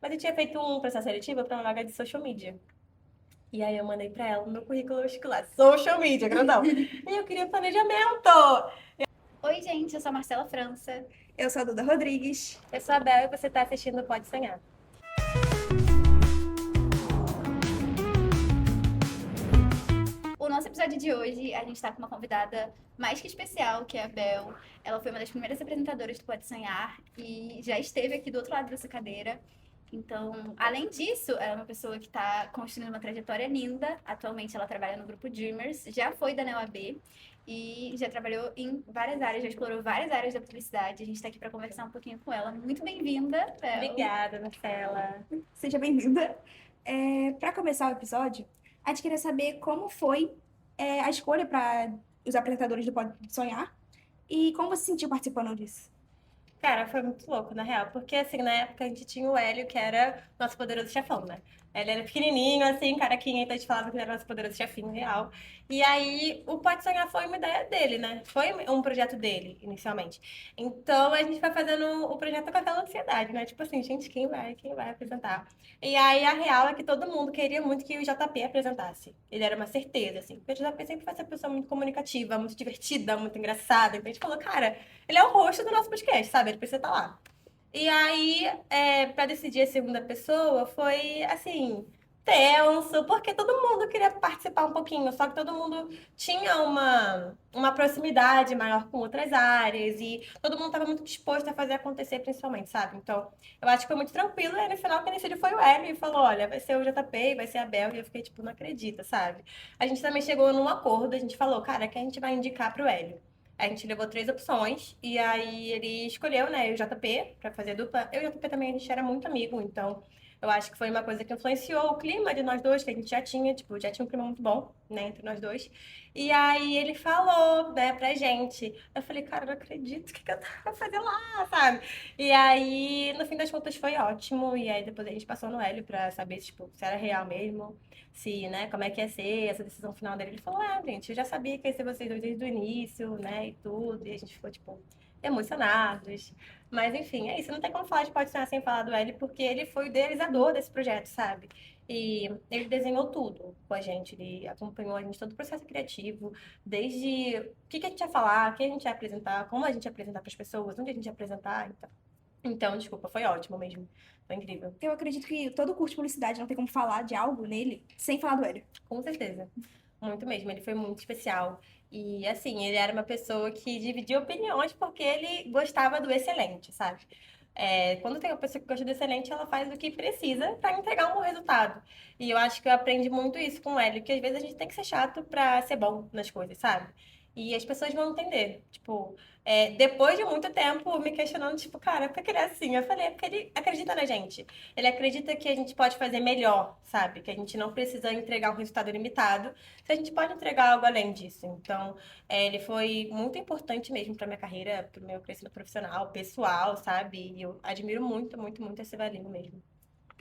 Mas eu tinha feito um processo seletivo para uma vaga de social media. E aí eu mandei pra ela o meu currículo lá, social media, grandão. E eu queria planejamento. Oi, gente, eu sou a Marcela França. Eu sou a Duda Rodrigues. Eu sou a Bel e você tá assistindo Pode Sonhar. O nosso episódio de hoje, a gente está com uma convidada mais que especial, que é a Bel. Ela foi uma das primeiras apresentadoras do Pode Sonhar e já esteve aqui do outro lado dessa cadeira. Então, além disso, ela é uma pessoa que está construindo uma trajetória linda. Atualmente, ela trabalha no grupo Dreamers, já foi da NEOAB e já trabalhou em várias áreas, já explorou várias áreas da publicidade. A gente está aqui para conversar um pouquinho com ela. Muito bem-vinda, Bel. Obrigada, Marcela. Seja bem-vinda. Para começar o episódio, a gente queria saber como foi a escolha para os apresentadores do Pode Sonhar e como você se sentiu participando disso. Cara, foi muito louco, na real, porque assim, na época a gente tinha o Hélio, que era nosso poderoso chefão, né? Ele era pequenininho, assim, caraquinha, então a gente falava que ele era nosso poderoso chefinho real. E aí, o Pode Sonhar foi uma ideia dele, né? Foi um projeto dele, inicialmente. Então, a gente foi fazendo o projeto com aquela ansiedade, né? Tipo assim, gente, quem vai apresentar? E aí, a real é que todo mundo queria muito que o JP apresentasse. Ele era uma certeza, assim. Porque o JP sempre foi essa pessoa muito comunicativa, muito divertida, muito engraçada. Então, a gente falou, cara, ele é o host do nosso podcast, sabe? Ele precisa estar lá. E aí, para decidir a segunda pessoa, foi assim, tenso, porque todo mundo queria participar um pouquinho, só que todo mundo tinha uma proximidade maior com outras áreas e todo mundo estava muito disposto a fazer acontecer, principalmente, sabe? Então, eu acho que foi muito tranquilo. E aí, no final, quem decidiu foi o Hélio e falou: olha, vai ser o JP, vai ser a Bel. E eu fiquei tipo, não acredita, sabe? A gente também chegou num acordo, a gente falou: cara, que a gente vai indicar pro Hélio. A gente levou três opções e aí ele escolheu, né, o JP pra fazer dupla. Eu e o JP também, a gente era muito amigo, então eu acho que foi uma coisa que influenciou o clima de nós dois, que a gente já tinha, tipo, já tinha um clima muito bom, né, entre nós dois. E aí ele falou, né, pra gente. Eu falei, cara, eu não acredito, o que que eu tava fazendo lá, sabe? E aí, no fim das contas, foi ótimo. E aí depois a gente passou no Hélio pra saber, tipo, se era real mesmo, se, né, como é que ia ser essa decisão final dele. Ele falou, gente, eu já sabia que ia ser vocês dois desde o início, né, e tudo. E a gente ficou, tipo, emocionados. Mas, enfim, é isso. Não tem como falar de Pode Sonhar sem falar do Hélio, porque ele foi o idealizador desse projeto, sabe? E ele desenhou tudo com a gente, ele acompanhou a gente todo o processo criativo, desde o que que a gente ia falar, o que a gente ia apresentar, como a gente ia apresentar para as pessoas, onde a gente ia apresentar, então, desculpa, foi ótimo mesmo. Foi incrível. Eu acredito que todo curso de publicidade não tem como falar de algo nele sem falar do Hélio. Com certeza. Muito mesmo, ele foi muito especial. E assim, ele era uma pessoa que dividia opiniões porque ele gostava do excelente, sabe? Quando tem uma pessoa que gosta do excelente, ela faz o que precisa para entregar um bom resultado. E eu acho que eu aprendi muito isso com ele, que às vezes a gente tem que ser chato para ser bom nas coisas, sabe? E as pessoas vão entender. Tipo, depois de muito tempo me questionando, tipo, cara, por que ele é assim? Eu falei, é porque ele acredita na gente. Ele acredita que a gente pode fazer melhor, sabe? Que a gente não precisa entregar um resultado limitado, se a gente pode entregar algo além disso. Então, ele foi muito importante mesmo para minha carreira, para o meu crescimento profissional, pessoal, sabe? E eu admiro muito, muito, muito esse velhinho mesmo.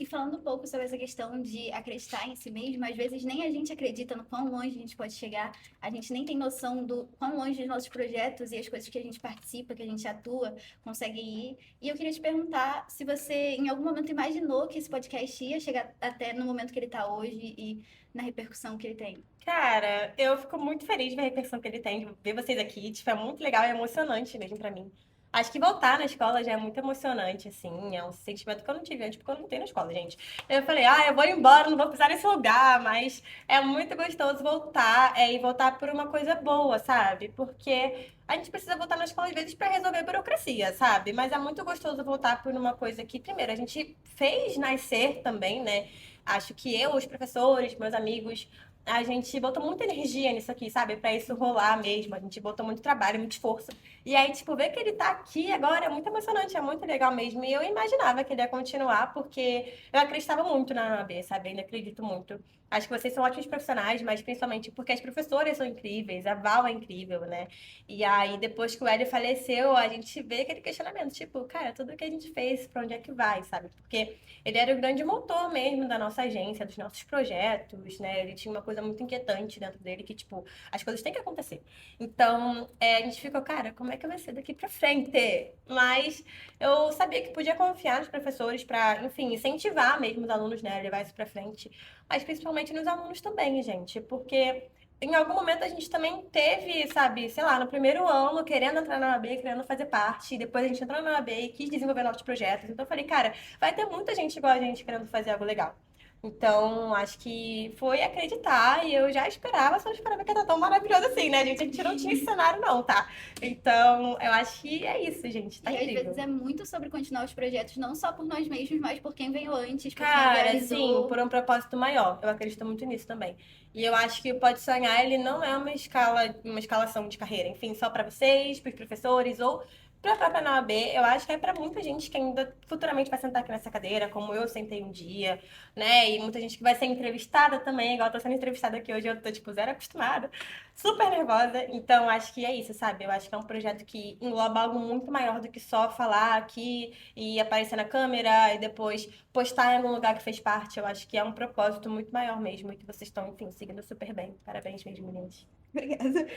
E falando um pouco sobre essa questão de acreditar em si mesmo, às vezes nem a gente acredita no quão longe a gente pode chegar, a gente nem tem noção do quão longe os nossos projetos e as coisas que a gente participa, que a gente atua, consegue ir. E eu queria te perguntar se você em algum momento imaginou que esse podcast ia chegar até no momento que ele está hoje e na repercussão que ele tem. Cara, eu fico muito feliz de ver a repercussão que ele tem, de ver vocês aqui. Tipo, é muito legal e emocionante mesmo pra mim. Acho que voltar na escola já é muito emocionante, assim. É um sentimento que eu não tive antes, porque eu não tenho na escola, gente. Eu falei, eu vou embora, não vou pisar nesse lugar, mas é muito gostoso voltar, e voltar por uma coisa boa, sabe? Porque a gente precisa voltar na escola às vezes pra resolver a burocracia, sabe? Mas é muito gostoso voltar por uma coisa que, primeiro, a gente fez nascer também, né? Acho que eu, os professores, meus amigos, a gente botou muita energia nisso aqui, sabe? Pra isso rolar mesmo. A gente botou muito trabalho, muito esforço. E aí, tipo, ver que ele tá aqui agora é muito emocionante, é muito legal mesmo. E eu imaginava que ele ia continuar, porque eu acreditava muito na UAB, sabe? Ainda acredito muito. Acho que vocês são ótimos profissionais, mas principalmente porque as professoras são incríveis, a Val é incrível, né? E aí, depois que o Hélio faleceu, a gente vê aquele questionamento, tipo, cara, tudo que a gente fez, pra onde é que vai, sabe? Porque ele era o grande motor mesmo da nossa agência, dos nossos projetos, né? Ele tinha uma coisa coisa muito inquietante dentro dele, que, tipo, as coisas têm que acontecer. Então, a gente ficou, cara, como é que vai ser daqui pra frente? Mas eu sabia que podia confiar nos professores pra, enfim, incentivar mesmo os alunos, né, a levar isso pra frente. Mas principalmente nos alunos também, gente, porque em algum momento a gente também teve, sabe, sei lá, no primeiro ano, querendo entrar na OAB, querendo fazer parte, e depois a gente entrou na OAB e quis desenvolver novos projetos. Então eu falei, cara, vai ter muita gente igual a gente querendo fazer algo legal. Então, acho que foi acreditar e eu já esperava, só não esperava que era tão maravilhoso assim, né, gente? A gente não tinha esse cenário, não, tá? Então, eu acho que é isso, gente. Tá E às incrível. vezes é muito sobre continuar os projetos, não só por nós mesmos, mas por quem veio antes, por quem Cara, sim, idealizou. por um propósito maior. Eu acredito muito nisso também. E eu acho que o Pode Sonhar, ele não é uma escalação de carreira, enfim, só para vocês, para os professores ou para a própria NOAB. Eu acho que é para muita gente que ainda futuramente vai sentar aqui nessa cadeira, como eu sentei um dia, né? E muita gente que vai ser entrevistada também, igual eu tô sendo entrevistada aqui hoje, eu tô, tipo, zero acostumada, super nervosa. Então, acho que é isso, sabe? Eu acho que é um projeto que engloba algo muito maior do que só falar aqui e aparecer na câmera e depois postar em algum lugar que fez parte. Eu acho que é um propósito muito maior mesmo e que vocês estão, enfim, seguindo super bem. Parabéns mesmo, meninas. Obrigada.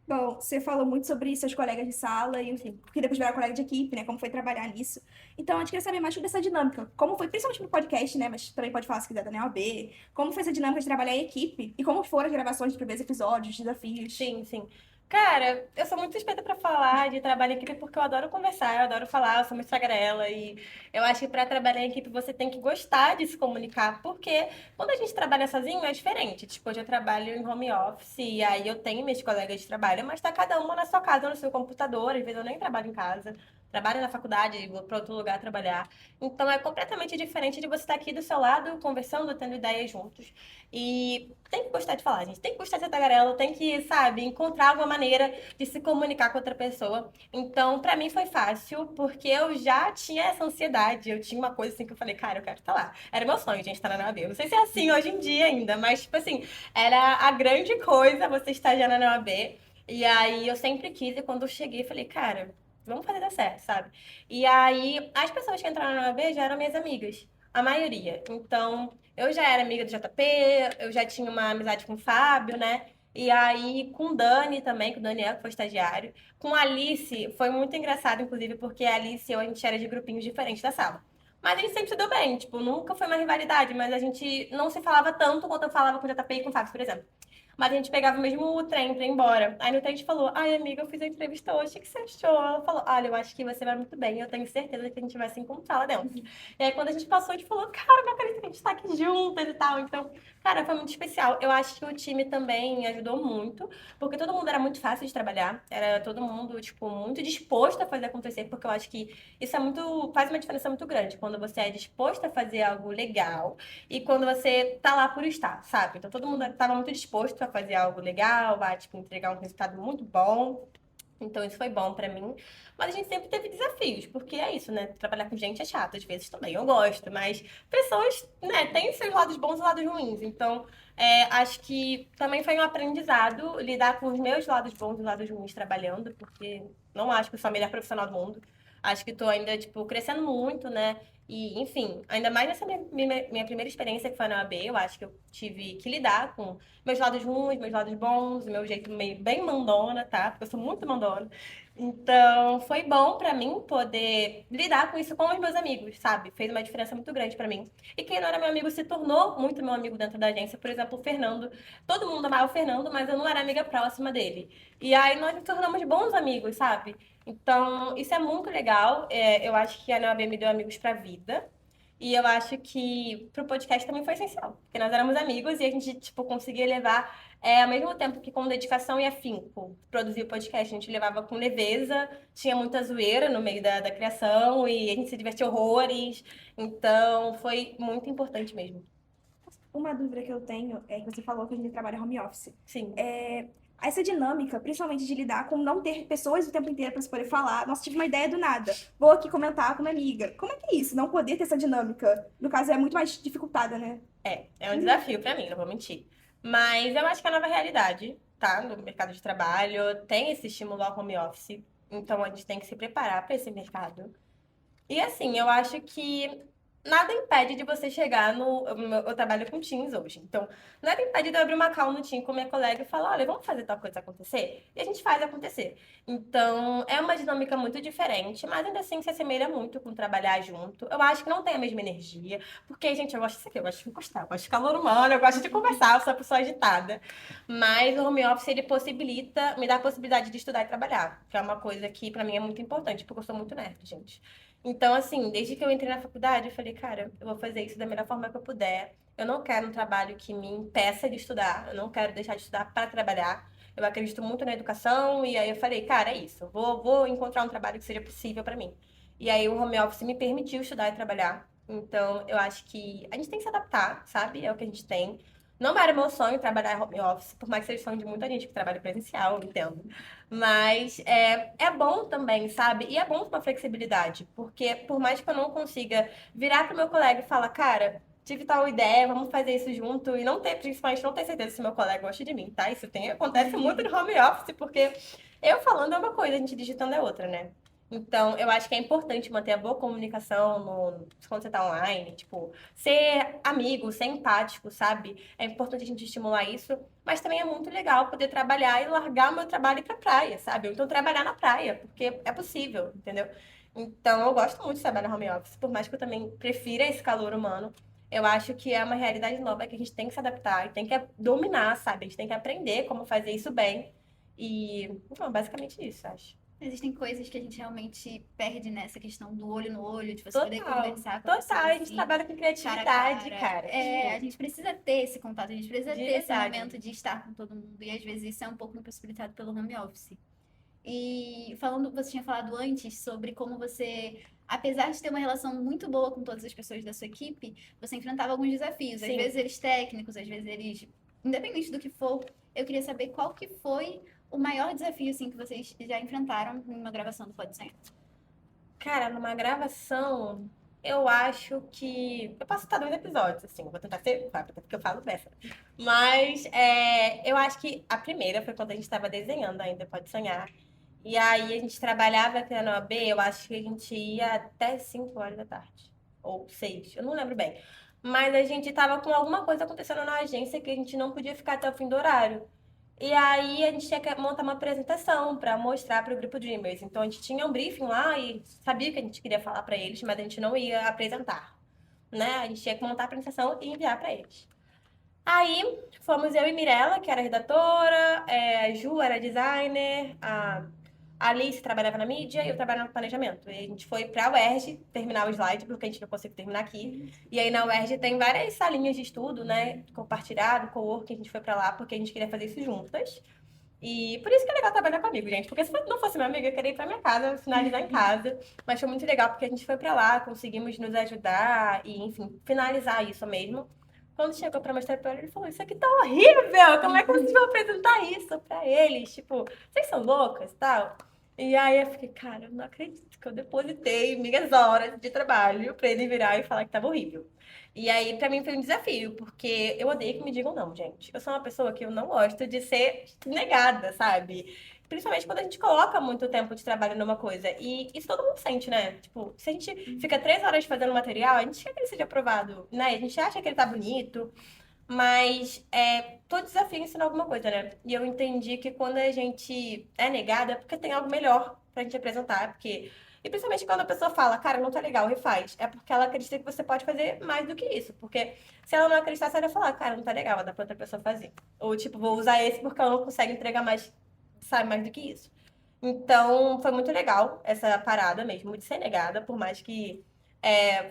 Bom, você falou muito sobre seus colegas de sala e, enfim, porque depois viraram colega de equipe, né? Como foi trabalhar nisso. Então, a gente queria saber mais sobre essa dinâmica. Como foi, principalmente pro podcast, né? Mas também pode falar se quiser da NEOB. Como foi essa dinâmica de trabalhar em equipe? E como foram as gravações dos primeiros episódios, desafios? Sim, sim. Cara, eu sou muito suspeita pra falar de trabalho em equipe porque eu adoro conversar, eu adoro falar, eu sou muito tagarela e eu acho que pra trabalhar em equipe você tem que gostar de se comunicar, porque quando a gente trabalha sozinho é diferente. Tipo, hoje eu trabalho em home office e aí eu tenho meus colegas de trabalho, mas tá cada uma na sua casa, no seu computador, às vezes eu nem trabalho em casa. Trabalho na faculdade, vou para outro lugar trabalhar. Então é completamente diferente de você estar aqui do seu lado, conversando, tendo ideias juntos. E tem que gostar de falar, gente. Tem que gostar de ser tagarela, tem que, sabe, encontrar alguma maneira de se comunicar com outra pessoa. Então, pra mim foi fácil, porque eu já tinha essa ansiedade. Eu tinha uma coisa assim que eu falei, cara, eu quero estar lá. Era meu sonho, gente, estar na NOAB. Não sei se é assim hoje em dia ainda, mas, tipo assim, era a grande coisa você estagiar na NOAB. E aí eu sempre quis, e quando eu cheguei, falei, cara, vamos fazer dar certo, sabe? E aí, as pessoas que entraram na NOAB já eram minhas amigas. A maioria. Então, eu já era amiga do JP, eu já tinha uma amizade com o Fábio, né? E aí, com o Dani também, com o Daniel, que foi estagiário. Com a Alice, foi muito engraçado, inclusive, porque a Alice e eu, a gente era de grupinhos diferentes da sala. Mas a gente sempre se deu bem, tipo, nunca foi uma rivalidade, mas a gente não se falava tanto quanto eu falava com o JP e com o Fábio, por exemplo. Mas a gente pegava o mesmo trem pra ir embora. Aí no trem a gente falou, ai amiga, eu fiz a entrevista hoje, o que você achou? Ela falou, olha, eu acho que você vai muito bem, eu tenho certeza que a gente vai se encontrar lá dentro. E aí quando a gente passou, a gente falou, cara, não acredito que a gente tá aqui juntas e tal. Então, cara, foi muito especial. Eu acho que o time também ajudou muito, porque todo mundo era muito fácil de trabalhar, era todo mundo, tipo, muito disposto a fazer acontecer, porque eu acho que isso é muito, faz uma diferença muito grande, quando você é disposto a fazer algo legal e quando você tá lá por estar, sabe? Então todo mundo estava muito disposto a fazer algo legal, a, tipo, entregar um resultado muito bom. Então isso foi bom pra mim. Mas a gente sempre teve desafios, porque é isso, né? Trabalhar com gente é chato, às vezes também eu gosto, mas pessoas, né, têm seus lados bons e lados ruins. Então, acho que também foi um aprendizado lidar com os meus lados bons e lados ruins trabalhando, porque não acho que eu sou a melhor profissional do mundo. Acho que tô ainda, tipo, crescendo muito, né? E, enfim, ainda mais nessa minha primeira experiência que foi na OAB, eu acho que eu tive que lidar com meus lados ruins, meus lados bons, o meu jeito meio bem mandona, tá? Porque eu sou muito mandona. Então, foi bom pra mim poder lidar com isso com os meus amigos, sabe? Fez uma diferença muito grande pra mim. E quem não era meu amigo se tornou muito meu amigo dentro da agência. Por exemplo, o Fernando. Todo mundo amava o Fernando, mas eu não era amiga próxima dele. E aí nós nos tornamos bons amigos, sabe? Então, isso é muito legal. Eu acho que a NOAB me deu amigos pra vida. E eu acho que pro podcast também foi essencial. Porque nós éramos amigos e a gente, tipo, conseguia levar, ao mesmo tempo que com dedicação e afinco, produzir o podcast. A gente levava com leveza, tinha muita zoeira no meio da criação e a gente se divertia horrores. Então, foi muito importante mesmo. Uma dúvida que eu tenho é que você falou que a gente trabalha home office. Sim. Essa dinâmica, principalmente de lidar com não ter pessoas o tempo inteiro para se poder falar. Nossa, tive uma ideia do nada. Vou aqui comentar com uma amiga. Como é que é isso? Não poder ter essa dinâmica. No caso, é muito mais dificultada, né? É um desafio pra mim, não vou mentir. Mas eu acho que é a nova realidade, tá? No mercado de trabalho, tem esse estímulo ao home office. Então a gente tem que se preparar para esse mercado. E assim, eu acho que nada impede de você chegar no. Eu trabalho com Teams hoje. Então, nada impede de eu abrir uma call no Team com minha colega e falar: olha, vamos fazer tal coisa acontecer? E a gente faz acontecer. Então, é uma dinâmica muito diferente, mas ainda assim se assemelha muito com trabalhar junto. Eu acho que não tem a mesma energia, porque, gente, eu gosto disso aqui, eu gosto de encostar, eu gosto de calor humano, eu gosto de conversar, eu sou uma pessoa agitada. Mas o home office, ele possibilita, me dá a possibilidade de estudar e trabalhar, que é uma coisa que pra mim é muito importante, porque eu sou muito nerd, gente. Então, assim, desde que eu entrei na faculdade, eu falei, cara, eu vou fazer isso da melhor forma que eu puder. Eu não quero um trabalho que me impeça de estudar, eu não quero deixar de estudar para trabalhar. Eu acredito muito na educação, e aí eu falei, cara, é isso, vou encontrar um trabalho que seja possível para mim. E aí o home office me permitiu estudar e trabalhar. Então, eu acho que a gente tem que se adaptar, sabe? É o que a gente tem. Não era meu sonho trabalhar em home office, por mais que seja sonho de muita gente que trabalha presencial, eu entendo. Mas é bom também, sabe? E é bom ter uma flexibilidade, porque por mais que eu não consiga virar pro meu colega e falar, cara, tive tal ideia, vamos fazer isso junto, e não ter, principalmente não ter certeza se meu colega gosta de mim, tá? Isso acontece muito no home office, porque eu falando é uma coisa, a gente digitando é outra, né? Então, eu acho que é importante manter a boa comunicação quando você tá online, tipo, ser amigo, ser empático, sabe? É importante a gente estimular isso, mas também é muito legal poder trabalhar e largar o meu trabalho e ir pra praia, sabe? Ou então trabalhar na praia, porque é possível, entendeu? Então, eu gosto muito de trabalhar home office, por mais que eu também prefira esse calor humano. Eu acho que é uma realidade nova que a gente tem que se adaptar e tem que dominar, sabe? A gente tem que aprender como fazer isso bem. E, então, basicamente isso, acho. Existem coisas que a gente realmente perde nessa questão do olho no olho, de você poder Total, conversar com a total. pessoa A gente assim, trabalha com cara a criatividade, cara. cara. A Tipo, gente precisa ter esse contato, a gente precisa de ter esse verdade. momento de estar com todo mundo. E às vezes isso é um pouco impossibilitado pelo home office. E falando, você tinha falado antes sobre como você, apesar de ter uma relação muito boa com todas as pessoas da sua equipe, você enfrentava alguns desafios. Às Sim. vezes eles técnicos, às vezes eles, independente do que for, eu queria saber qual que foi o maior desafio assim que vocês já enfrentaram numa gravação do Pode Ser. Cara, numa gravação, eu acho que. Eu posso citar 2 episódios, assim, vou tentar ser rápida, porque eu falo dessa. Mas eu acho que a primeira foi quando a gente estava desenhando ainda, Pode Sonhar. E aí a gente trabalhava aqui na OAB, eu acho que a gente ia até 5 horas da tarde. Ou 6, eu não lembro bem. Mas a gente tava com alguma coisa acontecendo na agência que a gente não podia ficar até o fim do horário. E aí a gente tinha que montar uma apresentação para mostrar para o grupo Dreamers. Então a gente tinha um briefing lá e sabia que a gente queria falar para eles, mas a gente não ia apresentar, né? A gente tinha que montar a apresentação e enviar para eles. Aí fomos eu e Mirella, que era redatora, a Ju era designer, a Alice trabalhava na mídia e eu trabalhava no planejamento. E a gente foi pra UERJ terminar o slide, porque a gente não conseguiu terminar aqui. E aí na UERJ tem várias salinhas de estudo, né? Compartilhado, co-working, a gente foi pra lá porque a gente queria fazer isso juntas. E por isso que é legal trabalhar comigo, gente. Porque se não fosse minha amiga, eu queria ir pra minha casa, finalizar em casa. Mas foi muito legal porque a gente foi pra lá, conseguimos nos ajudar e, enfim, finalizar isso mesmo. Quando chegou pra mostrar pra ele, ele falou: Isso aqui tá horrível! Como é que vocês vão apresentar isso pra eles? Tipo, vocês são loucas e tal? E aí eu fiquei, cara, eu não acredito que eu depositei minhas horas de trabalho pra ele virar e falar que tava horrível. E aí, pra mim, foi um desafio, porque eu odeio que me digam não, gente. Eu sou uma pessoa que eu não gosto de ser negada, sabe? Principalmente quando a gente coloca muito tempo de trabalho numa coisa. E isso todo mundo sente, né? Tipo, se a gente fica 3 horas fazendo material, a gente quer que ele seja aprovado, né? A gente acha que ele tá bonito, mas todo desafio ensina alguma coisa, né? E eu entendi que quando a gente é negada é porque tem algo melhor pra gente apresentar, porque... E principalmente quando a pessoa fala, cara, não tá legal, refaz. É porque ela acredita que você pode fazer mais do que isso. Porque se ela não acreditasse, ela ia falar, cara, não tá legal, vai dar pra outra pessoa fazer. Ou tipo, vou usar esse porque ela não consegue entregar mais, sabe, mais do que isso. Então, foi muito legal essa parada mesmo, de ser negada, por mais que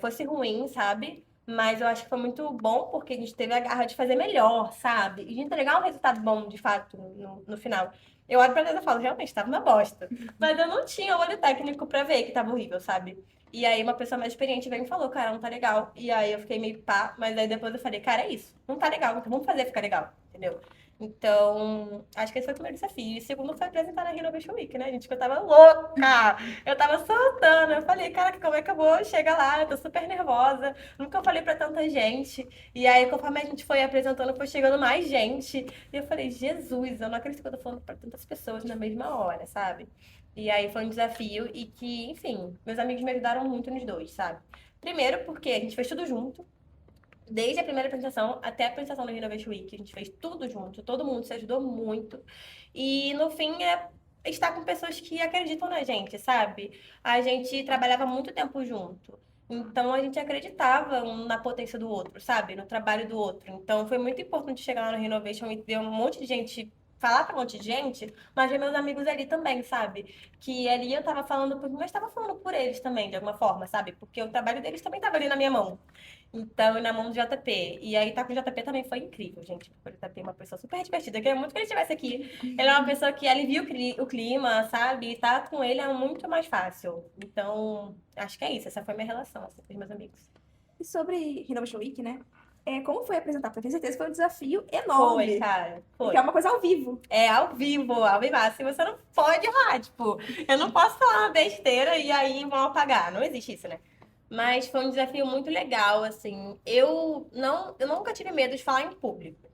fosse ruim, sabe? Mas eu acho que foi muito bom porque a gente teve a garra de fazer melhor, sabe? E de entregar um resultado bom, de fato, no final. Eu olho pra trás e falo, realmente, tava uma bosta. Mas eu não tinha olho técnico pra ver que tava horrível, sabe? E aí uma pessoa mais experiente veio e falou, cara, não tá legal. E aí eu fiquei meio pá, mas aí depois eu falei, cara, é isso. Não tá legal, então vamos fazer ficar legal, entendeu? Então, acho que esse foi o primeiro desafio. E o segundo foi apresentar na Renovation Week, né, gente? Que eu tava louca! Eu tava surtando. Eu falei, cara, como é que eu vou chegar lá? Eu tô super nervosa. Nunca falei pra tanta gente. E aí, conforme a gente foi apresentando, foi chegando mais gente. E eu falei, Jesus, eu não acredito que eu tô falando pra tantas pessoas na mesma hora, sabe? E aí foi um desafio e que, enfim, meus amigos me ajudaram muito nos dois, sabe? Primeiro porque a gente fez tudo junto. Desde a primeira apresentação até a apresentação da Renovation Week, a gente fez tudo junto, todo mundo se ajudou muito. E no fim é estar com pessoas que acreditam na gente, sabe? A gente trabalhava muito tempo junto. Então a gente acreditava um na potência do outro, sabe? No trabalho do outro. Então foi muito importante chegar lá no Renovation e ver um monte de gente, falar pra um monte de gente, mas ver meus amigos ali também, sabe? Que ali eu tava falando por mim, mas tava falando por eles também, de alguma forma, sabe? Porque o trabalho deles também tava ali na minha mão. Então, e na mão do JP. E aí, tá com o JP também foi incrível, gente. O JP é uma pessoa super divertida. Eu queria muito que ele estivesse aqui. Ele é uma pessoa que alivia o clima, sabe? E tá com ele é muito mais fácil. Então, acho que é isso. Essa foi minha relação, assim, com os meus amigos. E sobre Renovation Week, né? Como foi apresentar? Porque eu tenho certeza que foi um desafio Foi, enorme. cara. Foi. Porque é uma coisa ao vivo. É ao vivo, ao vivaço. E você não pode errar, tipo, eu não posso falar uma besteira e aí vão apagar. Não existe isso, né? Mas foi um desafio muito legal, assim. Eu nunca tive medo de falar em público.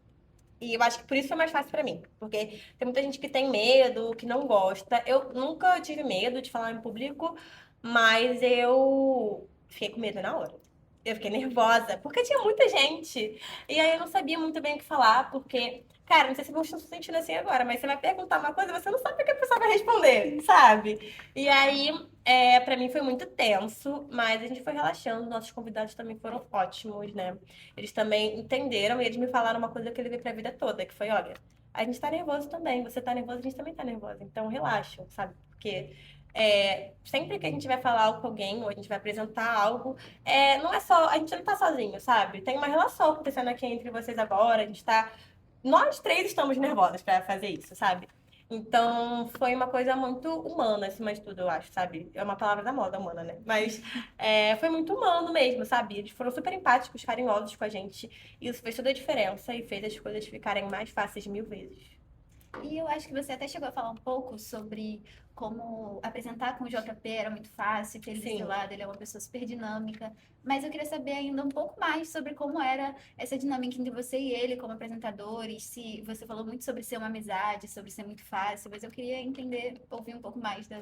E eu acho que por isso foi mais fácil pra mim. Porque tem muita gente que tem medo, que não gosta. Eu nunca tive medo de falar em público, mas eu fiquei com medo na hora. Eu fiquei nervosa, porque tinha muita gente. E aí eu não sabia muito bem o que falar, porque, cara, não sei se vocês estão se sentindo assim agora, mas você vai perguntar uma coisa, você não sabe o que a pessoa vai responder, sabe? E aí, pra mim foi muito tenso, mas a gente foi relaxando. Nossos convidados também foram ótimos, né? Eles também entenderam e eles me falaram uma coisa que eu levei pra vida toda, que foi, olha, a gente tá nervoso também, você tá nervoso, a gente também tá nervoso. Então relaxa, sabe? Porque sempre que a gente vai falar algo com alguém, ou a gente vai apresentar algo, não é só, a gente não tá sozinho, sabe? Tem uma relação acontecendo aqui entre vocês agora, a gente tá. Nós três estamos nervosas pra fazer isso, sabe? Então, foi uma coisa muito humana, acima de tudo, eu acho, sabe? É uma palavra da moda, humana, né? Mas foi muito humano mesmo, sabe? Eles foram super empáticos, carinhosos com a gente. E isso fez toda a diferença e fez as coisas ficarem mais fáceis 1000 vezes. E eu acho que você até chegou a falar um pouco sobre como apresentar com o JP era muito fácil, ter ele do Sim. seu lado, ele é uma pessoa super dinâmica. Mas eu queria saber ainda um pouco mais sobre como era essa dinâmica entre você e ele como apresentadores. Se você falou muito sobre ser uma amizade, sobre ser muito fácil, mas eu queria entender, ouvir um pouco mais da.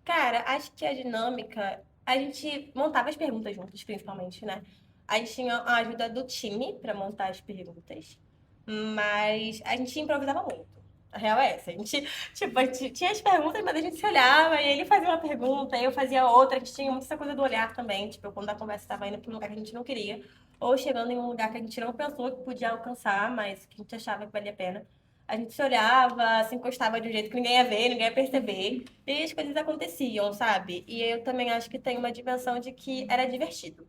Cara, acho que a dinâmica, a gente montava as perguntas juntos, principalmente, né? A gente tinha a ajuda do time pra montar as perguntas, mas a gente improvisava muito. A real é essa. A gente, tipo, a gente tinha as perguntas, mas a gente se olhava e ele fazia uma pergunta, eu fazia outra. A gente tinha muito essa coisa do olhar também, tipo, quando a conversa estava indo para um lugar que a gente não queria, ou chegando em um lugar que a gente não pensou que podia alcançar, mas que a gente achava que valia a pena. A gente se olhava, se encostava de um jeito que ninguém ia ver, ninguém ia perceber. E as coisas aconteciam, sabe? E eu também acho que tem uma dimensão de que era divertido,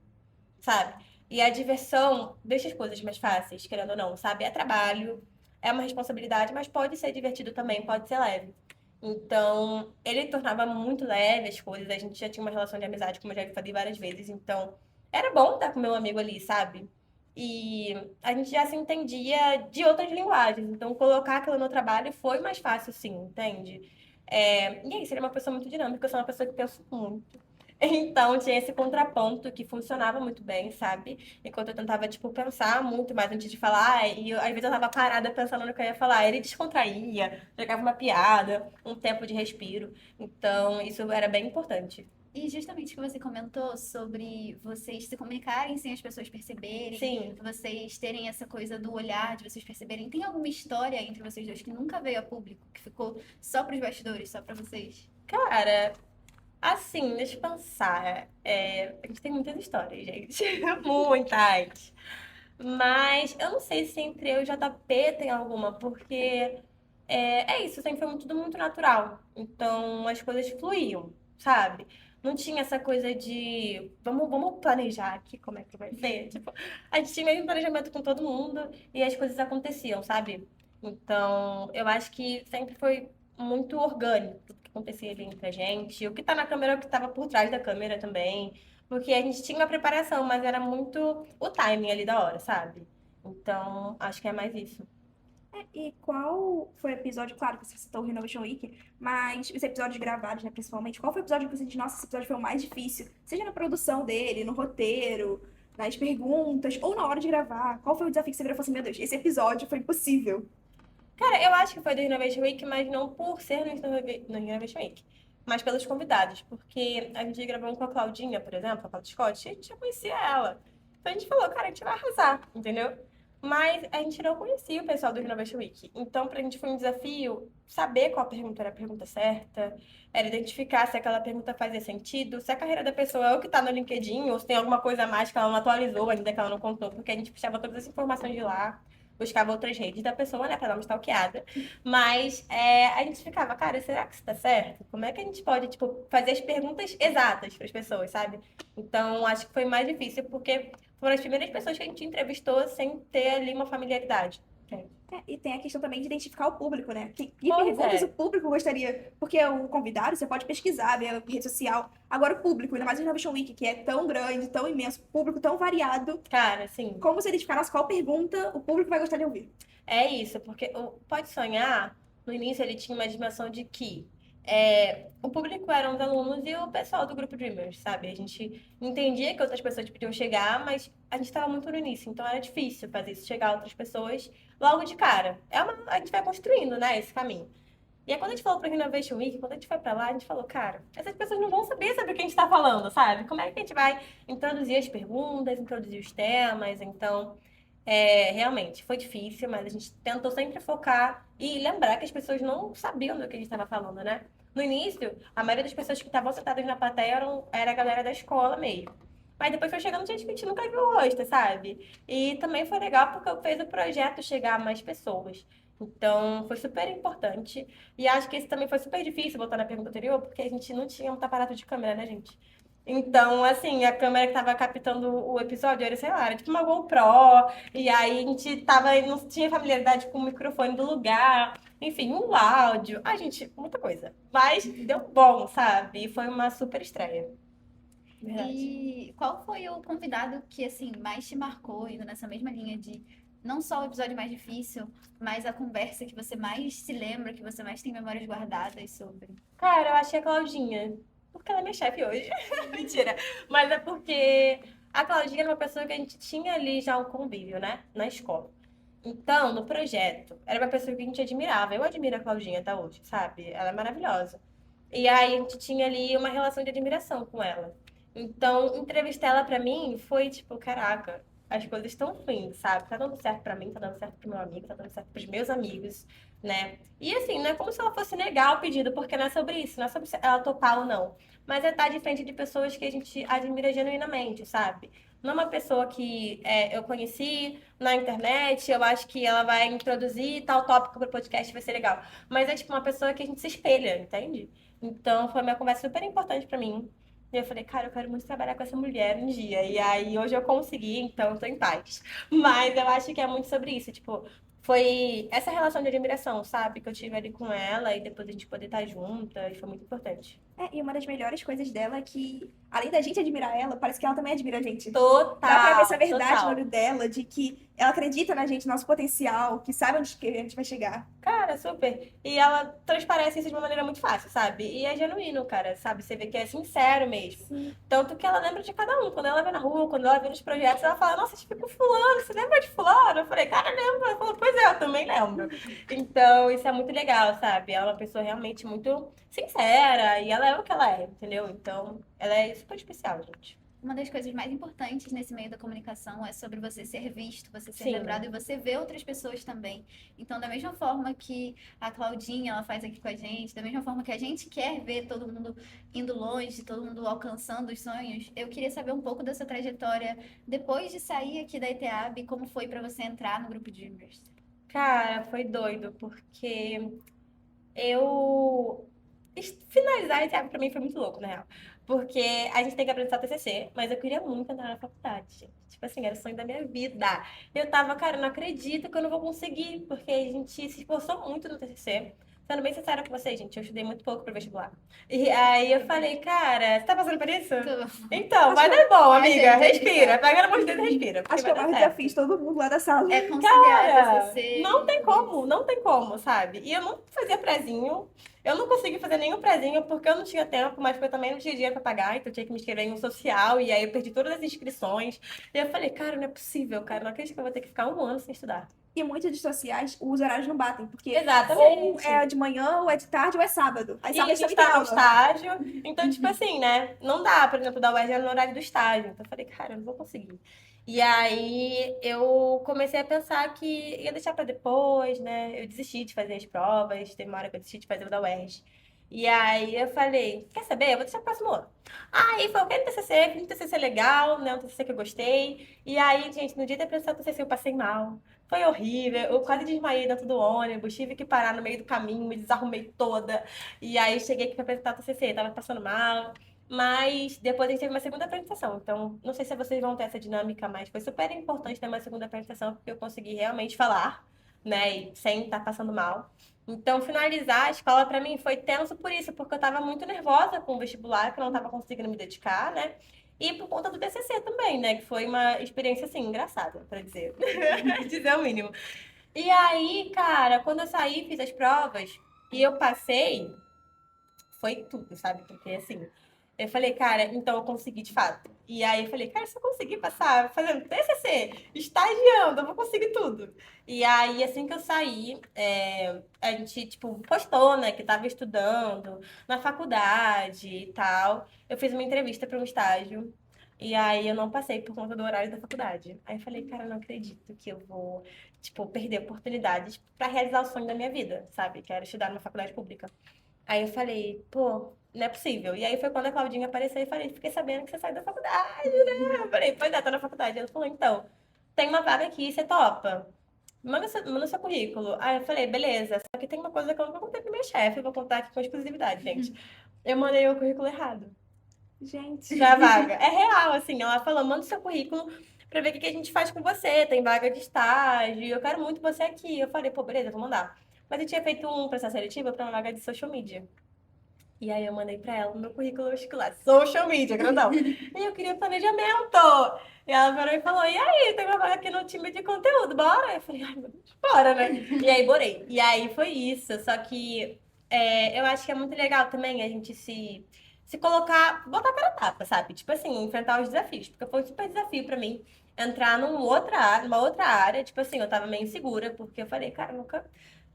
sabe? E a diversão deixa as coisas mais fáceis, querendo ou não, sabe? É trabalho, é uma responsabilidade, mas pode ser divertido também, pode ser leve. Então, ele tornava muito leve as coisas, a gente já tinha uma relação de amizade, como eu já falei várias vezes, então era bom estar com meu amigo ali, sabe? E a gente já se entendia de outras linguagens, então colocar aquilo no trabalho foi mais fácil, sim, entende? E aí, ele é uma pessoa muito dinâmica, eu sou uma pessoa que pensa muito. Então, tinha esse contraponto que funcionava muito bem, sabe? Enquanto eu tentava, tipo, pensar muito mais antes de falar, e às vezes eu tava parada pensando no que eu ia falar. Ele descontraía, jogava uma piada, um tempo de respiro. Então, isso era bem importante. E justamente o que você comentou sobre vocês se comunicarem sem as pessoas perceberem, Sim. vocês terem essa coisa do olhar, de vocês perceberem. Tem alguma história entre vocês dois que nunca veio a público, que ficou só pros bastidores, só pra vocês? Cara, assim, deixa eu pensar. A gente tem muitas histórias, gente. Muitas. Mas eu não sei se entre eu e o JP tem alguma, porque isso, sempre foi tudo muito natural. Então as coisas fluíam, sabe? Não tinha essa coisa de vamos planejar aqui como é que vai ser. Tipo, a gente tinha mesmo planejamento com todo mundo e as coisas aconteciam, sabe? Então, eu acho que sempre foi muito orgânico tudo que acontecia ali entre a gente. O que tá na câmera, é o que tava por trás da câmera também. Porque a gente tinha uma preparação, mas era muito o timing ali da hora, sabe? Então, acho que é mais isso. E qual foi o episódio, claro que você citou o Renovation Week, mas os episódios gravados, né, principalmente, qual foi o episódio que você disse, nossa, esse episódio foi o mais difícil? Seja na produção dele, no roteiro, nas perguntas, ou na hora de gravar. Qual foi o desafio que você virou e falou assim, meu Deus, esse episódio foi impossível? Cara, eu acho que foi do Innovation Week, mas não por ser no Innovation Week. mas pelos convidados, porque a gente gravou com a Claudinha, por exemplo, a Claudia Scott, a gente já conhecia ela. Então a gente falou, cara, a gente vai arrasar, entendeu? Mas a gente não conhecia o pessoal do Innovation Week. Então, pra gente foi um desafio saber qual pergunta era a pergunta certa, era identificar se aquela pergunta fazia sentido, se a carreira da pessoa é o que tá no LinkedIn, ou se tem alguma coisa a mais que ela não atualizou ainda, que ela não contou, porque a gente puxava todas as informações de lá, buscava outras redes da pessoa, né, pra dar uma stalkeada. Mas a gente ficava, cara, será que isso tá certo? Como é que a gente pode, tipo, fazer as perguntas exatas para as pessoas, sabe? Então, acho que foi mais difícil, porque foram as primeiras pessoas que a gente entrevistou sem ter ali uma familiaridade. E tem a questão também de identificar o público, né? Que Pois perguntas é. o público gostaria? Porque o convidado, você pode pesquisar, ver a rede social. Agora, o público, ainda mais o Innovation Week, que é tão grande, tão imenso, público tão variado. Cara, assim, Como você identificar, nossa, qual pergunta o público vai gostar de ouvir? é isso, porque o Pode Sonhar, no início ele tinha uma dimensão de que o público eram os alunos e o pessoal do grupo Dreamers, sabe? A gente entendia que outras pessoas podiam chegar, mas a gente estava muito no início, então era difícil fazer isso chegar a outras pessoas logo de cara. A gente vai construindo, né, esse caminho. E aí, quando a gente falou para o Innovation Week, quando a gente foi para lá, a gente falou, cara, essas pessoas não vão saber sobre o que a gente está falando, sabe? Como é que a gente vai introduzir as perguntas, introduzir os temas? Então, realmente, foi difícil, mas a gente tentou sempre focar e lembrar que as pessoas não sabiam do que a gente estava falando, né? No início, a maioria das pessoas que estavam sentadas na plateia era a galera da escola mesmo. Mas depois foi chegando gente que a gente nunca viu o rosto, sabe? E também foi legal porque eu fiz o projeto chegar a mais pessoas. Então, foi super importante. E acho que esse também foi super difícil, voltar na pergunta anterior, porque a gente não tinha muito aparato de câmera, né, gente? Então, assim, a câmera que tava captando o episódio era, sei lá, era tipo uma GoPro, e aí a gente não tinha familiaridade com o microfone do lugar, enfim, o áudio, a gente, muita coisa. Mas deu bom, sabe? E foi uma super estreia. Verdade. E qual foi o convidado que, assim, mais te marcou, indo nessa mesma linha de não só o episódio mais difícil, mas a conversa que você mais se lembra, que você mais tem memórias guardadas sobre? Cara, eu achei a Claudinha, porque ela é minha chefe hoje. Mentira. Mas é porque a Claudinha era uma pessoa que a gente tinha ali já um convívio, né? Na escola. Então, no projeto, era uma pessoa que a gente admirava. Eu admiro a Claudinha até hoje, sabe? Ela é maravilhosa. E aí a gente tinha ali uma relação de admiração com ela. Então, entrevistar ela pra mim foi tipo, caraca, as coisas estão fluindo, sabe? Tá dando certo pra mim, tá dando certo pro meu amigo, tá dando certo pros meus amigos, né? E assim, não é como se ela fosse negar o pedido, porque não é sobre isso, não é sobre se ela topar ou não. Mas é estar de frente de pessoas que a gente admira genuinamente, sabe? Não é uma pessoa que eu conheci na internet, eu acho que ela vai introduzir tal tópico pro podcast, vai ser legal. Mas é tipo uma pessoa que a gente se espelha, entende? Então foi uma conversa super importante pra mim. E eu falei, cara, eu quero muito trabalhar com essa mulher um dia. E aí hoje eu consegui, então eu tô em paz. Mas eu acho que é muito sobre isso, tipo, foi essa relação de admiração, sabe? Que eu tive ali com ela e depois a gente poder estar junta, e foi muito importante. E uma das melhores coisas dela é que, além da gente admirar ela, parece que ela também admira a gente. Dá pra ver essa Total, verdade no total. olho dela, de que ela acredita na gente, no nosso potencial, que sabe onde que a gente vai chegar. Cara, super. E ela transparece isso de uma maneira muito fácil, sabe? E é genuíno, cara, sabe? Você vê que é sincero mesmo. Sim. Tanto que ela lembra de cada um. Quando ela vê na rua, quando ela vê nos projetos, ela fala, nossa, a gente ficou fulano, você lembra de fulano? Eu falei, cara, lembro. Ela falou, pois é, eu também lembro. Então, isso é muito legal, sabe? Ela é uma pessoa realmente muito sincera e ela é o que ela é, entendeu? Então, ela é super especial, gente. Uma das coisas mais importantes nesse meio da comunicação é sobre você ser visto, você ser Sim. lembrado e você ver outras pessoas também. Então, da mesma forma que a Claudinha ela faz aqui com a gente, da mesma forma que a gente quer ver todo mundo indo longe, todo mundo alcançando os sonhos, eu queria saber um pouco dessa trajetória depois de sair aqui da ETEAB, como foi para você entrar no grupo Dreamers? Cara, foi doido, porque eu finalizar a ETEAB pra mim foi muito louco, na real. Porque a gente tem que apresentar TCC, mas eu queria muito entrar na faculdade, gente. Tipo assim, era o sonho da minha vida. Eu tava, cara, eu não acredito que eu não vou conseguir, porque a gente se esforçou muito no TCC. Sendo bem sincera com vocês, gente, eu estudei muito pouco pro vestibular. E aí eu falei, cara, você tá passando por isso? Então, vai dar bom, Ai, amiga. gente, Respira. Pega na mão de Deus e respira. porque Acho que vai é o dar maior certo. desafio de todo mundo lá da sala. É conciliar Cara, TCC. não tem como, não tem como, sabe? E eu não fazia prezinho. Eu não consegui fazer nenhum prezinho porque eu não tinha tempo, mas porque eu também não tinha dinheiro pra pagar, então eu tinha que me inscrever em um social, e aí eu perdi todas as inscrições. E eu falei, cara, não é possível, cara, não acredito que eu vou ter que ficar um ano sem estudar. E muitas redes sociais, os horários não batem, porque ou Exatamente. é de manhã, ou é de tarde, ou é sábado. Aí E a sábado gente também tem tá no aula. estágio, então, tipo assim, né? Não dá, por exemplo, da UERJ era no horário do estágio. Então eu falei, cara, eu não vou conseguir. E aí eu comecei a pensar que ia deixar pra depois, né? Eu desisti de fazer as provas, teve uma hora que eu desisti de fazer o da UERJ. E aí eu falei, quer saber? Eu vou deixar pro próximo ano. Aí foi o que no TCC, fiz um TCC legal, né? Um TCC que eu gostei. E aí, gente, no dia da apresentação do TCC eu passei mal. Foi horrível, eu quase desmaiei dentro do ônibus, tive que parar no meio do caminho, me desarrumei toda. E aí cheguei aqui para apresentar o TCC, tava passando mal. Mas depois a gente teve uma segunda apresentação. Então, não sei se vocês vão ter essa dinâmica, mas foi super importante ter uma segunda apresentação, porque eu consegui realmente falar, né, e sem estar passando mal. Então, finalizar a escola para mim foi tenso por isso, porque eu estava muito nervosa com o vestibular, que eu não estava conseguindo me dedicar, né? E por conta do TCC também, né? Que foi uma experiência, assim, engraçada, para dizer. Dizer o mínimo. E aí, cara, quando eu saí, fiz as provas e eu passei, foi tudo, sabe? Porque assim, eu falei, cara, então eu consegui de fato. E aí eu falei, cara, se eu conseguir passar fazendo TCC, estagiando, eu vou conseguir tudo. E aí, assim que eu saí, a gente, tipo, postou, né, que tava estudando na faculdade e tal. Eu fiz uma entrevista para um estágio. E aí eu não passei por conta do horário da faculdade. Aí eu falei, cara, eu não acredito que eu vou, tipo, perder oportunidades para realizar o sonho da minha vida, sabe? Que era estudar numa faculdade pública. Aí eu falei, pô, não é possível. E aí foi quando a Claudinha apareceu e falei, fiquei sabendo que você saiu da faculdade, né? Eu falei, pois é, tô na faculdade. Ela falou, então, tem uma vaga aqui, você topa? Manda seu currículo. Aí eu falei, beleza, só que tem uma coisa que eu não vou contar pra minha chefe, eu vou contar aqui com exclusividade, gente. Eu mandei o currículo errado Gente. pra vaga. É real, assim, ela falou, manda o seu currículo pra ver o que que a gente faz com você. Tem vaga de estágio, eu quero muito você aqui. Eu falei, pô, beleza, vou mandar. Mas eu tinha feito um processo seletivo pra uma vaga de social media. E aí eu mandei pra ela o meu currículo escolar, social media, grandão. E eu queria planejamento. E ela parou e falou, e aí, tem uma vaga aqui no time de conteúdo, bora? Eu falei, ai, meu Deus, bora, né? E aí, borei. E aí foi isso. Só que eu acho que é muito legal também a gente se colocar, botar a cara a tapa, sabe? Tipo assim, enfrentar os desafios. Porque foi um super desafio pra mim entrar numa outra área. Tipo assim, eu tava meio insegura, porque eu falei, cara, nunca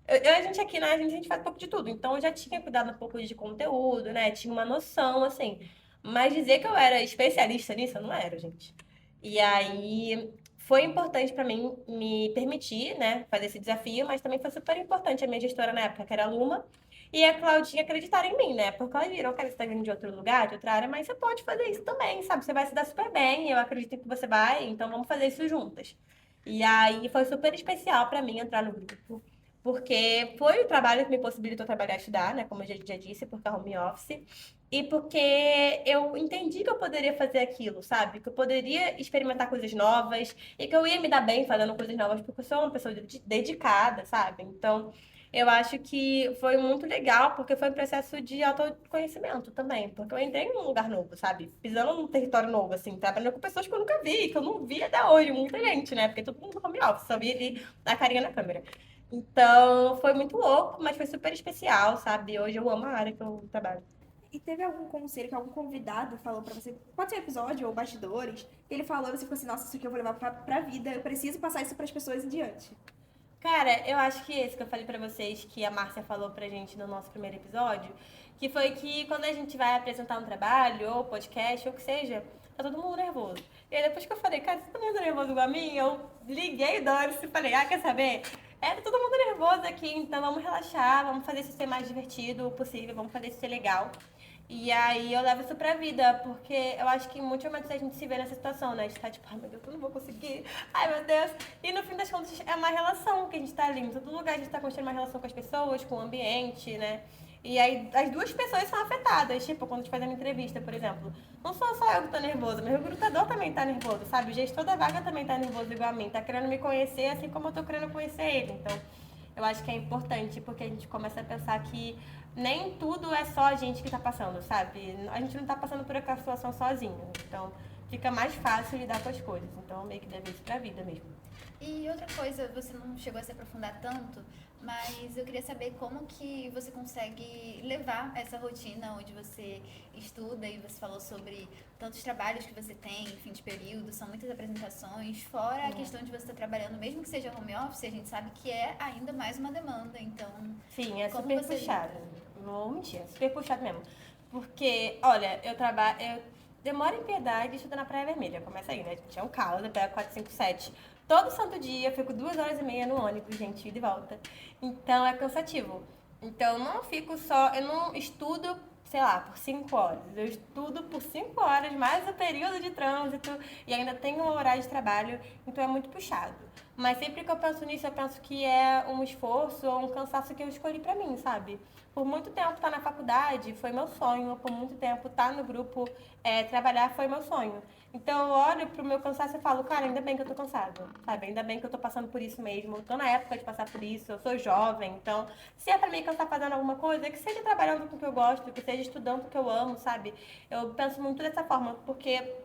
a gente aqui, né, a gente faz um pouco de tudo. Então, eu já tinha cuidado um pouco de conteúdo, né? Tinha uma noção, assim. Mas dizer que eu era especialista nisso, eu não era, gente. E aí, foi importante pra mim me permitir, né, fazer esse desafio, mas também foi super importante a minha gestora na época, que era a Luma, e a Claudinha acreditar em mim, né? Porque elas viram, cara, você tá vindo de outro lugar, de outra área, mas você pode fazer isso também, sabe? Você vai se dar super bem, eu acredito que você vai, então vamos fazer isso juntas. E aí, foi super especial pra mim entrar no grupo porque foi o trabalho que me possibilitou trabalhar e estudar, né? Como eu já disse, porque é home office. E porque eu entendi que eu poderia fazer aquilo, sabe? Que eu poderia experimentar coisas novas e que eu ia me dar bem fazendo coisas novas, porque eu sou uma pessoa dedicada, sabe? Então, eu acho que foi muito legal, porque foi um processo de autoconhecimento também. Porque eu entrei em um lugar novo, sabe? Pisando num território novo, assim, trabalhando com pessoas que eu nunca vi, que eu não vi até hoje, muita gente, né? Porque todo mundo no home office, só vi ali a carinha na câmera. Então, foi muito louco, mas foi super especial, sabe? Hoje eu amo a área que eu trabalho. E teve algum conselho que algum convidado falou pra você, pode ser episódio ou bastidores, que ele falou e você ficou assim, nossa, isso aqui eu vou levar pra vida, eu preciso passar isso pras pessoas em diante. Cara, eu acho que esse que eu falei pra vocês, que a Márcia falou pra gente no nosso primeiro episódio, que foi que quando a gente vai apresentar um trabalho, ou podcast, ou o que seja, tá todo mundo nervoso. E aí depois que eu falei, cara, você tá todo mundo nervoso igual a mim, eu liguei o Doris e falei, quer saber? Tá todo mundo nervoso aqui, então vamos relaxar, vamos fazer isso ser mais divertido possível, vamos fazer isso ser legal. E aí eu levo isso pra vida, porque eu acho que em muitos momentos a gente se vê nessa situação, né? A gente tá tipo, ai meu Deus, eu não vou conseguir, ai meu Deus. E no fim das contas é uma relação que a gente tá ali, em todo lugar a gente tá construindo uma relação com as pessoas, com o ambiente, né? E aí as duas pessoas são afetadas, tipo, quando a gente faz uma entrevista, por exemplo. Não sou só eu que tô nervoso, meu recrutador também tá nervoso, sabe? O gestor da vaga também tá nervoso igual a mim, tá querendo me conhecer assim como eu tô querendo conhecer ele. Então, eu acho que é importante porque a gente começa a pensar que nem tudo é só a gente que tá passando, sabe? A gente não tá passando por aquela situação sozinho. Então, fica mais fácil lidar com as coisas. Então, eu meio que levei isso pra vida mesmo. E outra coisa, você não chegou a se aprofundar tanto, mas eu queria saber como que você consegue levar essa rotina onde você estuda e você falou sobre tantos trabalhos que você tem, fim de período, são muitas apresentações, fora a questão de você estar trabalhando, mesmo que seja home office, a gente sabe que é ainda mais uma demanda, então... Sim, é Como super você puxado. Não vou mentir, é super puxado mesmo. Porque, olha, eu demoro em Piedade e estudo na Praia Vermelha. Começa aí, né? Gente, é um caos, eu pego 457. Todo santo dia, eu fico 2 horas e meia no ônibus, gente, ida e volta. Então, é cansativo. Então, eu não fico só... Eu não estudo, sei lá, por 5 horas. Eu estudo por 5 horas, mais o período de trânsito, e ainda tenho um horário de trabalho, então é muito puxado. Mas sempre que eu penso nisso, eu penso que é um esforço ou um cansaço que eu escolhi pra mim, sabe? Por muito tempo estar na faculdade foi meu sonho, por muito tempo estar no grupo, trabalhar foi meu sonho. Então eu olho pro meu cansaço e falo, cara, ainda bem que eu tô cansada, sabe? Ainda bem que eu tô passando por isso mesmo, eu tô na época de passar por isso, eu sou jovem, então se é pra mim cansar fazendo alguma coisa, que seja trabalhando com o que eu gosto, que seja estudando o que eu amo, sabe? Eu penso muito dessa forma, porque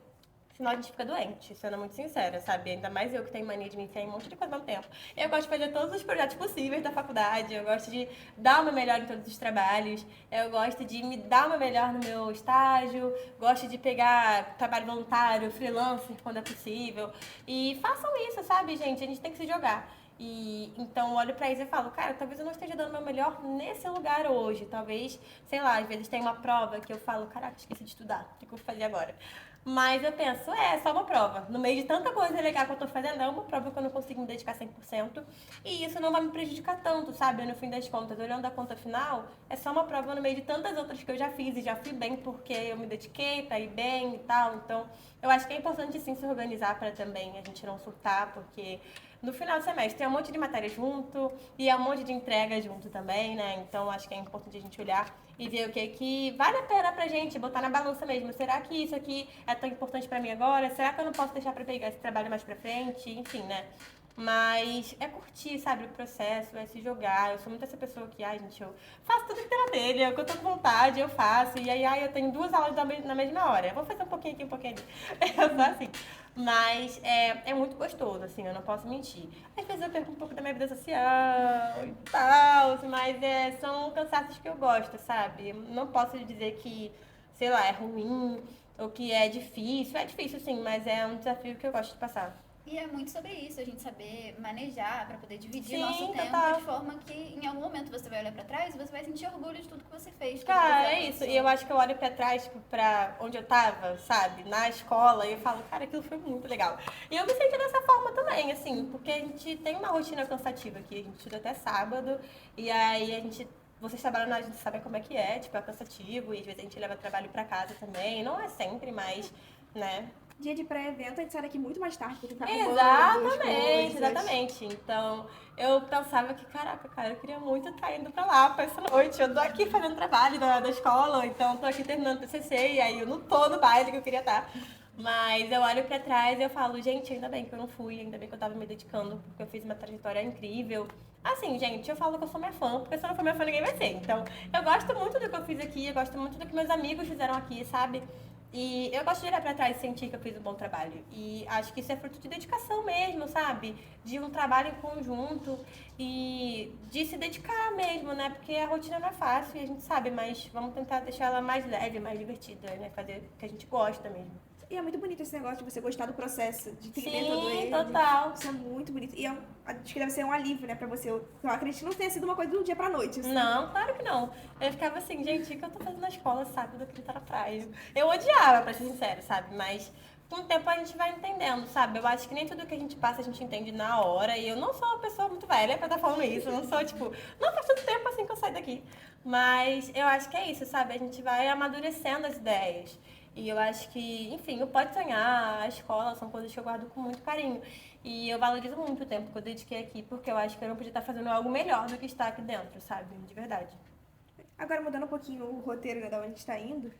senão a gente fica doente, sendo muito sincera, sabe? Ainda mais eu que tenho mania de me enfiar em um monte de coisa ao mesmo tempo. Eu gosto de fazer todos os projetos possíveis da faculdade, eu gosto de dar o meu melhor em todos os trabalhos, eu gosto de me dar o meu melhor no meu estágio, gosto de pegar trabalho voluntário, freelancer, quando é possível. E façam isso, sabe, gente? A gente tem que se jogar. E então eu olho pra isso e falo, cara, talvez eu não esteja dando o meu melhor nesse lugar hoje. Talvez, sei lá, às vezes tem uma prova que eu falo, caraca, esqueci de estudar, o que eu vou fazer agora? Mas eu penso, é só uma prova. No meio de tanta coisa legal que eu tô fazendo, é uma prova que eu não consigo me dedicar 100%. E isso não vai me prejudicar tanto, sabe? No fim das contas, olhando a conta final, é só uma prova no meio de tantas outras que eu já fiz e já fui bem porque eu me dediquei pra ir bem e tal. Então, eu acho que é importante sim se organizar para também a gente não surtar, porque no final do semestre tem um monte de matéria junto e é um monte de entrega junto também, né? Então, acho que é importante a gente olhar e ver o que vale a pena pra gente, botar na balança mesmo. Será que isso aqui é tão importante pra mim agora? Será que eu não posso deixar pra pegar esse trabalho mais pra frente? Enfim, né? Mas é curtir, sabe, o processo, é se jogar. Eu sou muito essa pessoa que, ai, gente, eu faço tudo que tem na telha, o que eu tô com vontade, eu faço. E aí, ai, eu tenho 2 aulas na mesma hora. Eu vou fazer um pouquinho aqui, um pouquinho ali. Eu sou assim. Mas é muito gostoso, assim, eu não posso mentir. Às vezes eu perco um pouco da minha vida social e tal, mas são cansaços que eu gosto, sabe? Não posso dizer que, sei lá, é ruim ou que é difícil. É difícil, sim, mas é um desafio que eu gosto de passar. E é muito sobre isso, a gente saber manejar para poder dividir Sim, nosso tempo total. de forma que em algum momento você vai olhar para trás e você vai sentir orgulho de tudo que você fez. tudo que Cara, você é isso. E alcançou. eu acho que eu olho pra trás, tipo, pra onde eu tava, sabe? Na escola, e eu falo, cara, aquilo foi muito legal. E eu me sinto dessa forma também, assim, porque a gente tem uma rotina cansativa aqui. A gente estuda até sábado, e aí a gente. Vocês trabalham na, a gente sabe como é que é, tipo, é cansativo, e às vezes a gente leva trabalho pra casa também. Não é sempre, mas, né? Dia de pré-evento, a gente sai daqui muito mais tarde pra tentar arrumando as Exatamente, coisas. exatamente. Então, eu pensava que, caraca, cara, eu queria muito estar indo pra lá pra essa noite. Eu tô aqui fazendo trabalho da escola, ou então tô aqui terminando o TCC, e aí eu não tô no baile que eu queria estar. Mas eu olho pra trás e eu falo, gente, ainda bem que eu não fui, ainda bem que eu tava me dedicando, porque eu fiz uma trajetória incrível. Assim, gente, eu falo que eu sou minha fã, porque se eu não for minha fã, ninguém vai ser. Então, eu gosto muito do que eu fiz aqui, eu gosto muito do que meus amigos fizeram aqui, sabe? E eu gosto de olhar pra trás e sentir que eu fiz um bom trabalho. E acho que isso é fruto de dedicação mesmo, sabe? De um trabalho em conjunto e de se dedicar mesmo, né? Porque a rotina não é fácil e a gente sabe, mas vamos tentar deixar ela mais leve, mais divertida, né? Fazer o que a gente gosta mesmo. E é muito bonito esse negócio de você gostar do processo, de entender todo Sim, ele. total. Isso é muito bonito. E acho que deve ser um alívio, né, pra você. Eu acredito que não tenha sido uma coisa do dia pra noite. Assim. Não, claro que não. Eu ficava assim, gente, o que eu tô fazendo na escola, sabe? Eu queria estar na praia. Eu odiava, pra ser sincero, sabe? Mas com o tempo a gente vai entendendo, sabe? Eu acho que nem tudo que a gente passa a gente entende na hora. E eu não sou uma pessoa muito velha pra estar falando isso. Eu não sou, tipo, não faz tanto tempo assim que eu saio daqui. Mas eu acho que é isso, sabe? A gente vai amadurecendo as ideias. E eu acho que, enfim, o Pode Sonhar, a escola, são coisas que eu guardo com muito carinho. E eu valorizo muito o tempo que eu dediquei aqui, porque eu acho que eu não podia estar fazendo algo melhor do que estar aqui dentro, sabe? De verdade. Agora, mudando um pouquinho o roteiro, né, da onde a gente tá indo,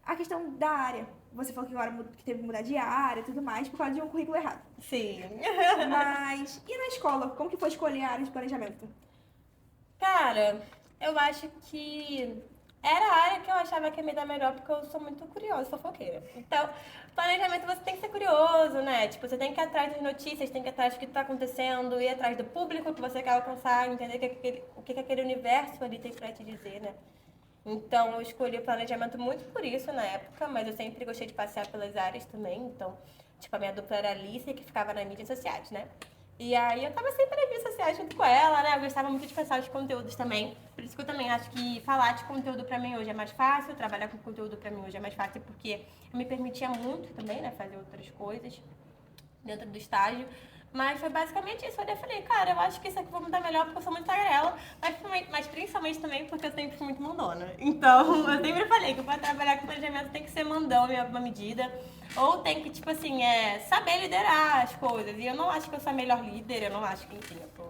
a questão da área. Você falou que agora que teve que mudar de área e tudo mais por causa de um currículo errado. Sim. Mas, e na escola? Como que foi escolher a área de planejamento? Cara, eu acho que Era a área que eu achava que ia me dar melhor, porque eu sou muito curiosa, fofoqueira. Então, planejamento você tem que ser curioso, né? Tipo, você tem que ir atrás das notícias, tem que ir atrás do que está acontecendo, ir atrás do público que você quer alcançar, entender o que aquele universo ali tem pra te dizer, né? Então, eu escolhi o planejamento muito por isso na época, mas eu sempre gostei de passear pelas áreas também. Então, tipo, a minha dupla era a Alice, que ficava nas mídias sociais, né? E aí eu tava sempre nas mídias sociais junto com ela, né? Eu gostava muito de pensar os conteúdos também. Por isso que eu também acho que falar de conteúdo pra mim hoje é mais fácil, trabalhar com conteúdo pra mim hoje é mais fácil, porque me permitia muito também, né? Fazer outras coisas dentro do estágio. Mas foi basicamente isso. Eu falei, cara, eu acho que isso aqui eu vou mudar melhor porque eu sou muito tagarela, mas principalmente também porque eu sempre fui muito mandona. Então, eu sempre falei que para trabalhar com planejamento tem que ser mandão em alguma medida. Ou tem que, tipo assim, saber liderar as coisas. E eu não acho que eu sou a melhor líder, eu não acho que, enfim, eu tô...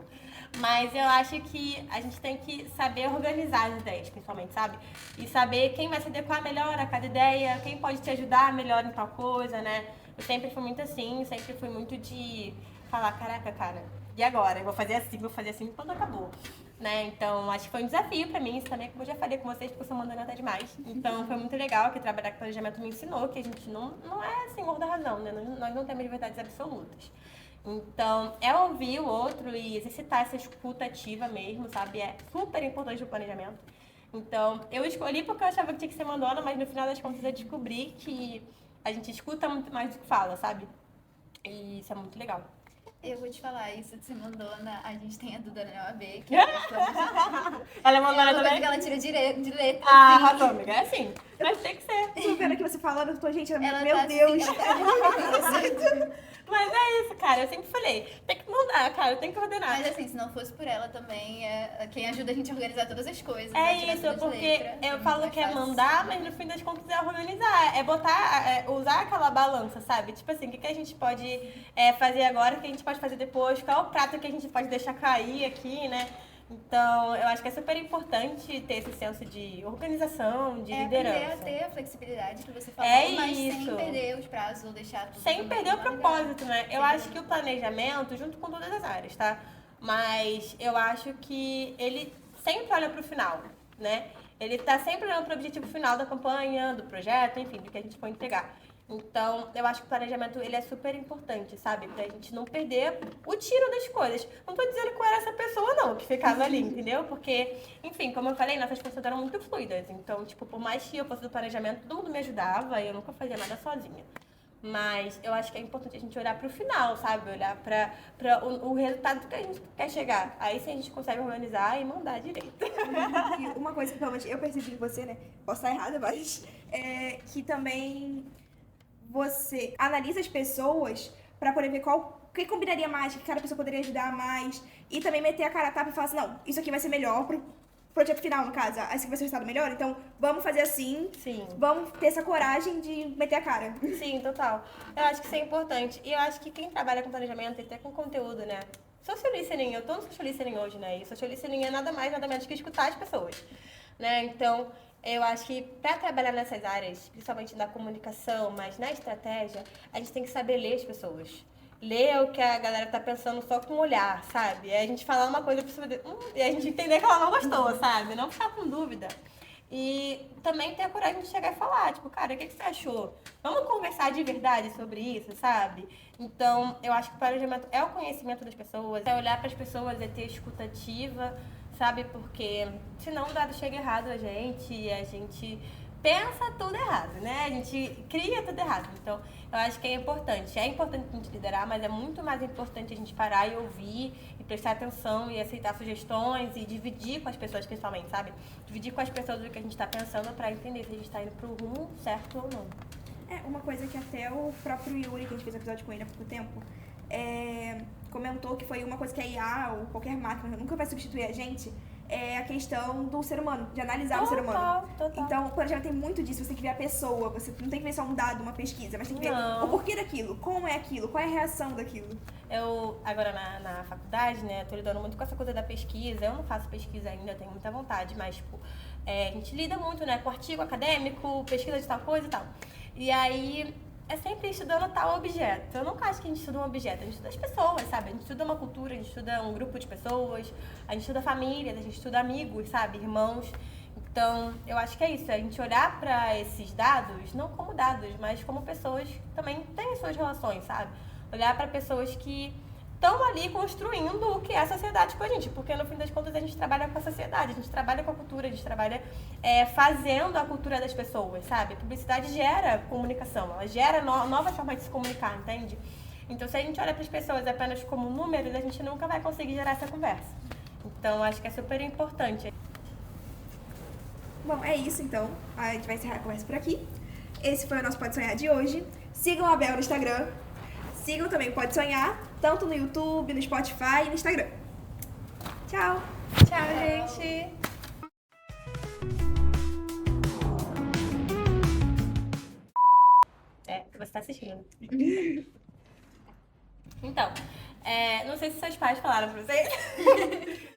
Mas eu acho que a gente tem que saber organizar as ideias, principalmente, sabe? E saber quem vai se adequar melhor a cada ideia, quem pode te ajudar melhor em tal coisa, né? Eu sempre fui muito assim, sempre fui muito de falar, caraca, cara, e agora? Eu vou fazer assim quando acabou. Né? Então, acho que foi um desafio pra mim, isso também, como eu já falei com vocês, porque eu sou mandando até demais. Então, foi muito legal que trabalhar com planejamento me ensinou que a gente não é senhor da razão, né? Nós não temos verdades absolutas. Então, é ouvir o outro e exercitar essa escuta ativa mesmo, sabe? É super importante o planejamento. Então, eu escolhi porque eu achava que tinha que ser mandona, mas no final das contas eu descobri que a gente escuta muito mais do que fala, sabe? E isso é muito legal. Eu vou te falar, isso de ser mandona, a gente tem a Duda na OAB, que é Ela é mandona uma coisa também? que ela tira de letra. Ah, assim. arrasou, amiga. É assim. Mas tem que ser. Tô vendo aqui você falando, eu tô, gente, Ela meu tá Deus. Assim, ela tá Mas é isso, cara. Eu sempre falei. Tem que mandar, cara. Tem que ordenar. Mas assim, se não fosse por ela também, é quem ajuda a gente a organizar todas as coisas. É né? Tirar isso, tudo de porque letra, eu muito falo mais que é fácil. mandar, mas no fim das contas é organizar. É botar, usar aquela balança, sabe? Tipo assim, o que a gente pode fazer agora, o que a gente pode fazer depois, qual é o prato que a gente pode deixar cair aqui, né? Então, eu acho que é super importante ter esse senso de organização, de Aprender a liderança. ter a flexibilidade que você falou, É mas isso. sem perder os prazos ou deixar tudo Sem também perder o organizado. propósito, né? Eu acho que o planejamento, junto com todas as áreas, tá? Mas eu acho que ele sempre olha pro final, né? Ele tá sempre olhando pro objetivo final da campanha, do projeto, enfim, do que a gente for entregar. Então, eu acho que o planejamento, ele é super importante, sabe? Pra gente não perder o tiro das coisas. Não tô dizendo que eu era essa pessoa, não, que ficava ali, entendeu? Porque, enfim, como eu falei, nossas pessoas eram muito fluidas. Então, tipo, por mais que eu fosse do planejamento, todo mundo me ajudava e eu nunca fazia nada sozinha. Mas eu acho que é importante a gente olhar pro final, sabe? Olhar pra o resultado que a gente quer chegar. Aí sim a gente consegue organizar e mandar direito. E uma coisa que realmente eu percebi em você, né? Posso estar errada, mas é que também você analisa as pessoas pra poder ver o que combinaria mais, o que cada pessoa poderia ajudar mais. E também meter a cara a tapa e falar assim, não, isso aqui vai ser melhor pro projeto final, no caso. Esse aqui vai ser o resultado melhor, então vamos fazer assim. Sim. Vamos ter essa coragem de meter a cara. Sim, total. Eu acho que isso é importante. E eu acho que quem trabalha com planejamento e até com conteúdo, né? Social listening, eu tô no social listening hoje, né? E social listening é nada mais, nada menos que escutar as pessoas, né? Então, eu acho que para trabalhar nessas áreas, principalmente na comunicação, mas na estratégia, a gente tem que saber ler as pessoas. Ler o que a galera tá pensando só com o olhar, sabe? E a gente falar uma coisa pra você e a gente entender que ela não gostou, sabe? Não ficar com dúvida. E também ter a coragem de chegar e falar, tipo, cara, o que você achou? Vamos conversar de verdade sobre isso, sabe? Então, eu acho que o planejamento é o conhecimento das pessoas, é olhar para as pessoas, é ter escuta ativa, sabe? Porque senão o dado chega errado a gente pensa tudo errado, né? A gente cria tudo errado. Então, eu acho que é importante. É importante a gente liderar, mas é muito mais importante a gente parar e ouvir e prestar atenção e aceitar sugestões e dividir com as pessoas, principalmente, sabe? Dividir com as pessoas o que a gente está pensando para entender se a gente está indo pro rumo certo ou não. Uma coisa que até o próprio Yuri, que a gente fez episódio com ele há pouco tempo, comentou que foi uma coisa que a IA ou qualquer máquina nunca vai substituir a gente, é a questão do ser humano, de analisar o ser humano. Total. Então, o planejamento tem muito disso, você tem que ver a pessoa, você não tem que ver só um dado, uma pesquisa, mas tem que ver o porquê daquilo, como é aquilo, qual é a reação daquilo. Eu, agora na faculdade, né, tô lidando muito com essa coisa da pesquisa. Eu não faço pesquisa ainda, eu tenho muita vontade, mas, tipo, a gente lida muito, né, com artigo acadêmico, pesquisa de tal coisa e tal. E aí, é sempre estudando tal objeto. Eu nunca acho que a gente estuda um objeto, a gente estuda as pessoas, sabe? A gente estuda uma cultura, a gente estuda um grupo de pessoas, a gente estuda famílias, a gente estuda amigos, sabe? Irmãos. Então, eu acho que é isso, a gente olhar para esses dados, não como dados, mas como pessoas que também têm suas relações, sabe? Olhar para pessoas que estão ali construindo o que é a sociedade com a gente, porque no fim das contas a gente trabalha com a sociedade, a gente trabalha com a cultura, a gente trabalha fazendo a cultura das pessoas, sabe? A publicidade gera comunicação, ela gera novas formas de se comunicar, entende? Então, se a gente olha para as pessoas apenas como números, a gente nunca vai conseguir gerar essa conversa. Então, acho que é super importante. Bom, é isso então. A gente vai encerrar a conversa por aqui. Esse foi o nosso Pode Sonhar de hoje. Sigam a Bel no Instagram. Sigam também o Pode Sonhar, tanto no YouTube, no Spotify e no Instagram. Tchau! Tchau, gente! Você tá assistindo. Então, não sei se seus pais falaram pra você.